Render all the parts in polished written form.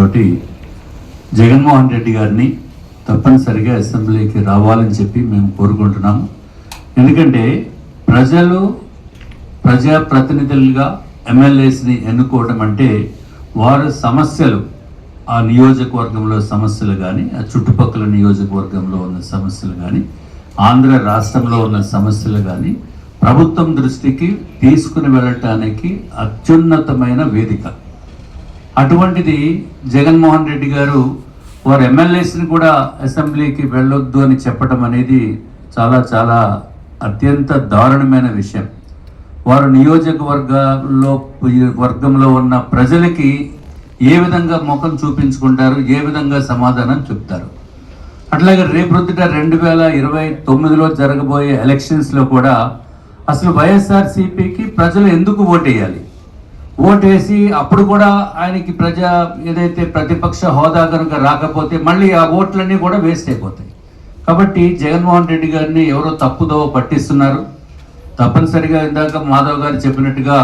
ఉద్దేశంతో జగన్మోహన్ రెడ్డి గారిని తప్పనిసరిగా అసెంబ్లీకి రావాలని చెప్పి మేము కోరుకుంటున్నాము. ఎందుకంటే ప్రజాప్రతినిధులుగా ఎమ్మెల్యేస్ని ఎన్నుకోవడం అంటే వారు సమస్యలు, ఆ నియోజకవర్గంలో సమస్యలు కానీ, ఆ చుట్టుపక్కల నియోజకవర్గంలో ఉన్న సమస్యలు కానీ, ఆంధ్ర రాష్ట్రంలో ఉన్న సమస్యలు కానీ ప్రభుత్వం దృష్టికి తీసుకుని వెళ్ళటానికి అత్యున్నతమైన వేదిక. అటువంటిది జగన్మోహన్ రెడ్డి గారు వారు ఎమ్మెల్యేస్ని కూడా అసెంబ్లీకి వెళ్ళొద్దు అని చెప్పడం అనేది చాలా చాలా అత్యంత దారుణమైన విషయం. వారు వర్గంలో ఉన్న ప్రజలకి ఏ విధంగా ముఖం చూపించుకుంటారు, ఏ విధంగా సమాధానం చెప్తారు. అట్లాగే రేపొద్దుట 2029లో జరగబోయే ఎలక్షన్స్లో కూడా అసలు వైఎస్ఆర్సీపీకి ప్రజలు ఎందుకు ఓటేయాలి? ఓటేసి అప్పుడు కూడా ఆయనకి ఏదైతే ప్రతిపక్ష హోదా కనుక రాకపోతే మళ్ళీ ఆ ఓట్లన్నీ కూడా వేస్ట్ అయిపోతాయి. కాబట్టి జగన్మోహన్ రెడ్డి గారిని ఎవరో తప్పుదోవ పట్టిస్తున్నారు. తప్పనిసరిగా ఇందాక మాధవ్ గారు చెప్పినట్టుగా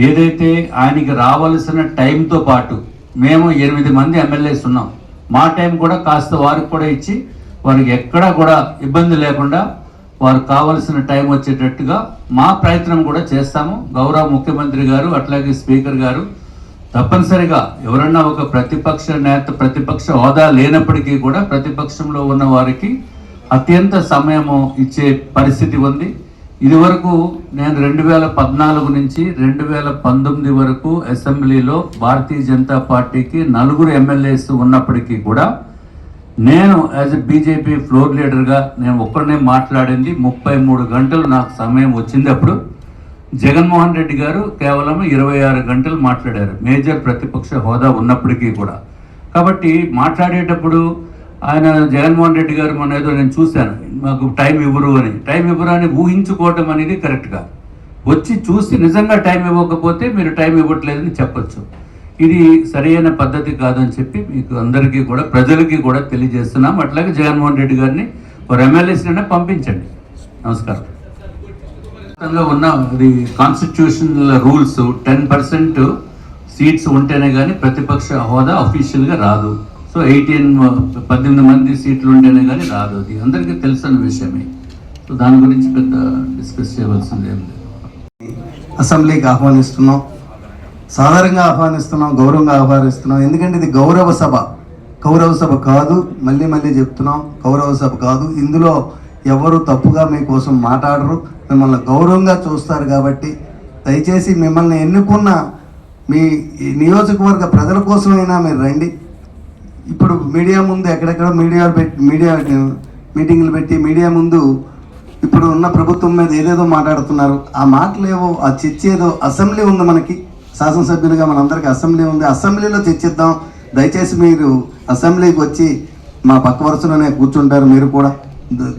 ఏదైతే ఆయనకి రావాల్సిన టైంతో పాటు మేము 8 మంది ఎమ్మెల్యేస్ ఉన్నాం, మా టైం కూడా కాస్త వారికి కూడా ఇచ్చి వారికి ఎక్కడా కూడా ఇబ్బంది లేకుండా వారు కావలసిన టైం వచ్చేటట్టుగా మా ప్రయత్నం కూడా చేస్తాము. గౌరవ ముఖ్యమంత్రి గారు అట్లాగే స్పీకర్ గారు తప్పనిసరిగా ఎవరన్నా ఒక ప్రతిపక్ష హోదా లేనప్పటికీ కూడా ప్రతిపక్షంలో ఉన్న వారికి అత్యంత సమయము ఇచ్చే పరిస్థితి ఉంది. ఇదివరకు నేను 2014 నుంచి 2019 వరకు అసెంబ్లీలో భారతీయ జనతా పార్టీకి 4 ఎమ్మెల్యేస్ ఉన్నప్పటికీ కూడా నేను యాజ్ ఎ బీజేపీ ఫ్లోర్ లీడర్గా నేను ఒక్కడనే మాట్లాడింది 33 గంటలు నాకు సమయం వచ్చింది. అప్పుడు జగన్మోహన్ రెడ్డి గారు కేవలం 26 గంటలు మాట్లాడారు, మేజర్ ప్రతిపక్ష హోదా ఉన్నప్పటికీ కూడా. కాబట్టి మాట్లాడేటప్పుడు ఆయన జగన్మోహన్ రెడ్డి గారు మన ఏదో నేను చూశాను, మాకు టైం ఇవ్వరు అని ఊహించుకోవటం అనేది కరెక్ట్గా వచ్చి చూసి నిజంగా టైం ఇవ్వకపోతే మీరు టైం ఇవ్వట్లేదని చెప్పొచ్చు. ఇది సరైన పద్ధతి కాదని చెప్పి మీకు అందరికీ కూడా ప్రజలకి కూడా తెలియజేస్తున్నాం. అట్లాగే జగన్మోహన్ రెడ్డి గారిని ఒక ఎమ్మెల్యేస్ని పంపించండి. నమస్కారం. ఉన్న ఇది కాన్స్టిట్యూషనల్ రూల్స్ 10% సీట్స్ ఉంటేనే కానీ ప్రతిపక్ష హోదా అఫీషియల్గా రాదు. సో 18 మంది సీట్లు ఉంటేనే కానీ రాదు. అది అందరికీ తెలిసిన విషయమే. సో దాని గురించి పెద్ద డిస్కస్ చేయవలసింది ఏం లేదు. అసెంబ్లీకి ఆహ్వానిస్తున్నాం, సాధారణంగా ఆహ్వానిస్తున్నాం, గౌరవంగా ఆహ్వానిస్తున్నాం. ఎందుకంటే ఇది గౌరవ సభ కాదు. మళ్ళీ చెప్తున్నాం, గౌరవ సభ కాదు. ఇందులో ఎవరు తప్పుగా మీకోసం మాట్లాడరు, మిమ్మల్ని గౌరవంగా చూస్తారు. కాబట్టి దయచేసి మిమ్మల్ని ఎన్నుకున్న మీ నియోజకవర్గ ప్రజల కోసమైనా మీరు రండి. ఇప్పుడు మీడియా ముందు ఎక్కడెక్కడ మీడియా మీటింగ్లు పెట్టి మీడియా ముందు ఇప్పుడు ఉన్న ప్రభుత్వం మీద ఏదేదో మాట్లాడుతున్నారు. ఆ మాటలేవో, ఆ చర్చ ఏదో, అసెంబ్లీ ఉంది మనకి, శాసనసభ్యులుగా మనందరికీ అసెంబ్లీ ఉంది, అసెంబ్లీలో చర్చిద్దాం. దయచేసి మీరు అసెంబ్లీకి వచ్చి మా పక్క వరుసలోనే కూర్చుంటారు. మీరు కూడా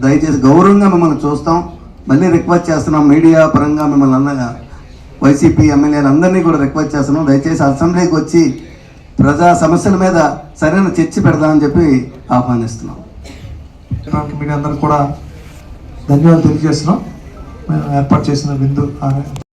దయచేసి గౌరవంగా మిమ్మల్ని చూస్తాం. మళ్ళీ రిక్వెస్ట్ చేస్తున్నాం, మీడియా పరంగా మిమ్మల్ని వైసీపీ ఎమ్మెల్యేలు అందరినీ కూడా రిక్వెస్ట్ చేస్తున్నాం. దయచేసి అసెంబ్లీకి వచ్చి ప్రజా సమస్యల మీద సరైన చర్చ పెడదామని చెప్పి ఆహ్వానిస్తున్నాం. మీడియా అందరూ కూడా ధన్యవాదాలు తెలియజేస్తున్నాం. ఏర్పాటు చేసిన విందు